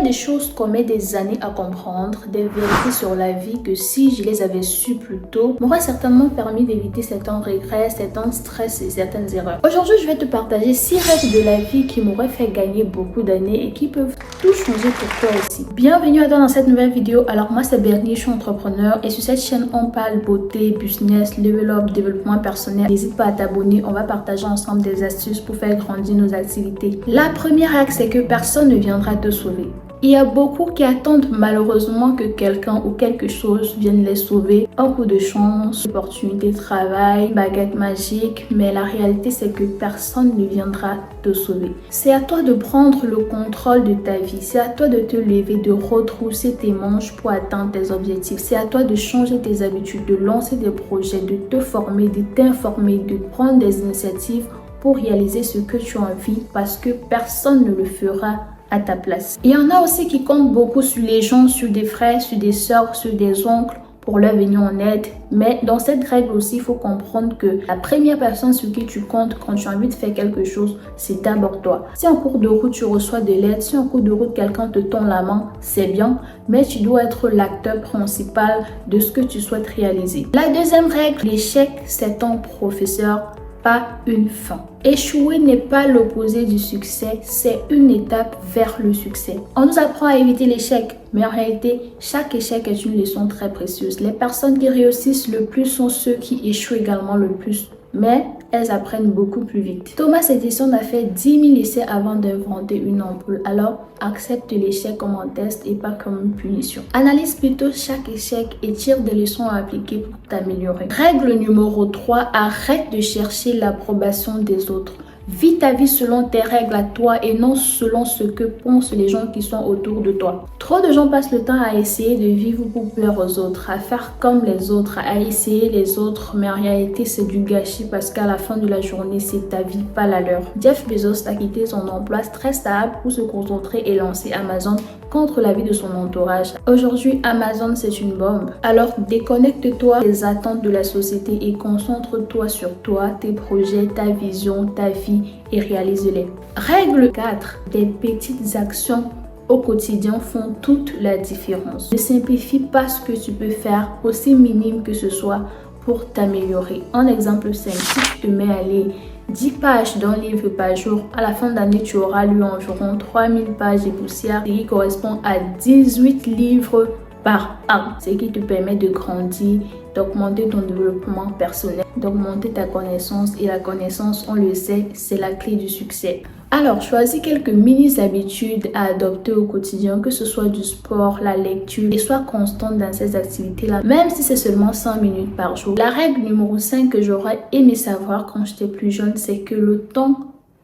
des choses qu'on met des années à comprendre, des vérités sur la vie que si je les avais su plus tôt, m'aurait certainement permis d'éviter certains regrets, certains stress et certaines erreurs. Aujourd'hui, je vais te partager 6 règles de la vie qui m'auraient fait gagner beaucoup d'années et qui peuvent tout changer pour toi aussi. Bienvenue à toi dans cette nouvelle vidéo. Alors moi c'est Bernie, je suis entrepreneur et sur cette chaîne on parle beauté, business, level up, développement personnel. N'hésite pas à t'abonner, on va partager ensemble des astuces pour faire grandir nos activités. La première règle, c'est que personne ne viendra te sauver. Il y a beaucoup qui attendent malheureusement que quelqu'un ou quelque chose vienne les sauver. Un coup de chance, opportunité de travail, baguette magique. Mais la réalité, c'est que personne ne viendra te sauver. C'est à toi de prendre le contrôle de ta vie. C'est à toi de te lever, de retrousser tes manches pour atteindre tes objectifs. C'est à toi de changer tes habitudes, de lancer des projets, de te former, de t'informer, de prendre des initiatives pour réaliser ce que tu as envie parce que personne ne le fera à ta place. Il y en a aussi qui comptent beaucoup sur les gens, sur des frères, sur des sœurs, sur des oncles pour leur venir en aide. Mais dans cette règle aussi, il faut comprendre que la première personne sur qui tu comptes quand tu as envie de faire quelque chose, c'est d'abord toi. Si en cours de route tu reçois de l'aide, si en cours de route quelqu'un te tend la main, c'est bien, mais tu dois être l'acteur principal de ce que tu souhaites réaliser. La deuxième règle, l'échec, c'est ton professeur, pas une fin. Échouer n'est pas l'opposé du succès, c'est une étape vers le succès. On nous apprend à éviter l'échec, mais en réalité, chaque échec est une leçon très précieuse. Les personnes qui réussissent le plus sont ceux qui échouent également le plus. Mais elles apprennent beaucoup plus vite. Thomas Edison a fait 10 000 essais avant d'inventer une ampoule. Alors, accepte l'échec comme un test et pas comme une punition. Analyse plutôt chaque échec et tire des leçons à appliquer pour t'améliorer. Règle numéro 3, arrête de chercher l'approbation des autres. Vis ta vie selon tes règles à toi et non selon ce que pensent les gens qui sont autour de toi. Trop de gens passent le temps à essayer de vivre pour plaire aux autres, à faire comme les autres, à essayer les autres, mais en réalité c'est du gâchis parce qu'à la fin de la journée c'est ta vie, pas la leur. Jeff Bezos a quitté son emploi très stable pour se concentrer et lancer Amazon contre l'avis de son entourage. Aujourd'hui, Amazon c'est une bombe. Alors déconnecte-toi des attentes de la société et concentre-toi sur toi, tes projets, ta vision, ta vie et réalise-les. Règle 4. Des petites actions au quotidien font toute la différence. Ne simplifie pas ce que tu peux faire, aussi minime que ce soit, pour t'améliorer. Un exemple simple, si tu te mets à lire 10 pages d'un livre par jour, à la fin d'année, tu auras lu environ 3000 pages et poussières, ce qui correspond à 18 livres par an, ce qui te permet de grandir, d'augmenter ton développement personnel, d'augmenter ta connaissance. Et la connaissance, on le sait, c'est la clé du succès. Alors, choisis quelques mini-habitudes à adopter au quotidien, que ce soit du sport, la lecture, et sois constante dans ces activités-là, même si c'est seulement 5 minutes par jour. La règle numéro 5 que j'aurais aimé savoir quand j'étais plus jeune, c'est que le temps,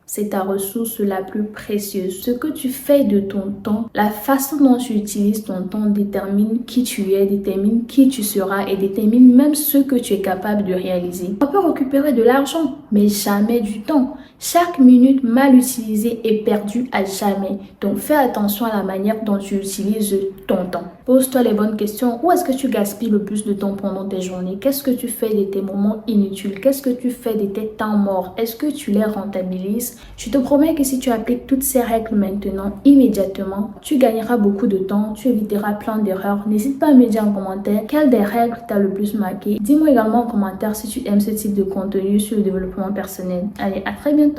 c'est ta ressource la plus précieuse. Ce que tu fais de ton temps, la façon dont tu utilises ton temps détermine qui tu es, détermine qui tu seras et détermine même ce que tu es capable de réaliser. On peut récupérer de l'argent, mais jamais du temps. Chaque minute mal utilisée est perdue à jamais. Donc fais attention à la manière dont tu utilises ton temps. Pose-toi les bonnes questions. Où est-ce que tu gaspilles le plus de temps pendant tes journées? Qu'est-ce que tu fais de tes moments inutiles? Qu'est-ce que tu fais de tes temps morts? Est-ce que tu les rentabilises? Je te promets que si tu appliques toutes ces règles maintenant, immédiatement, tu gagneras beaucoup de temps, tu éviteras plein d'erreurs. N'hésite pas à me dire en commentaire quelle des règles t'a le plus marqué. Dis-moi également en commentaire si tu aimes ce type de contenu sur le développement personnel. Allez, à très bientôt!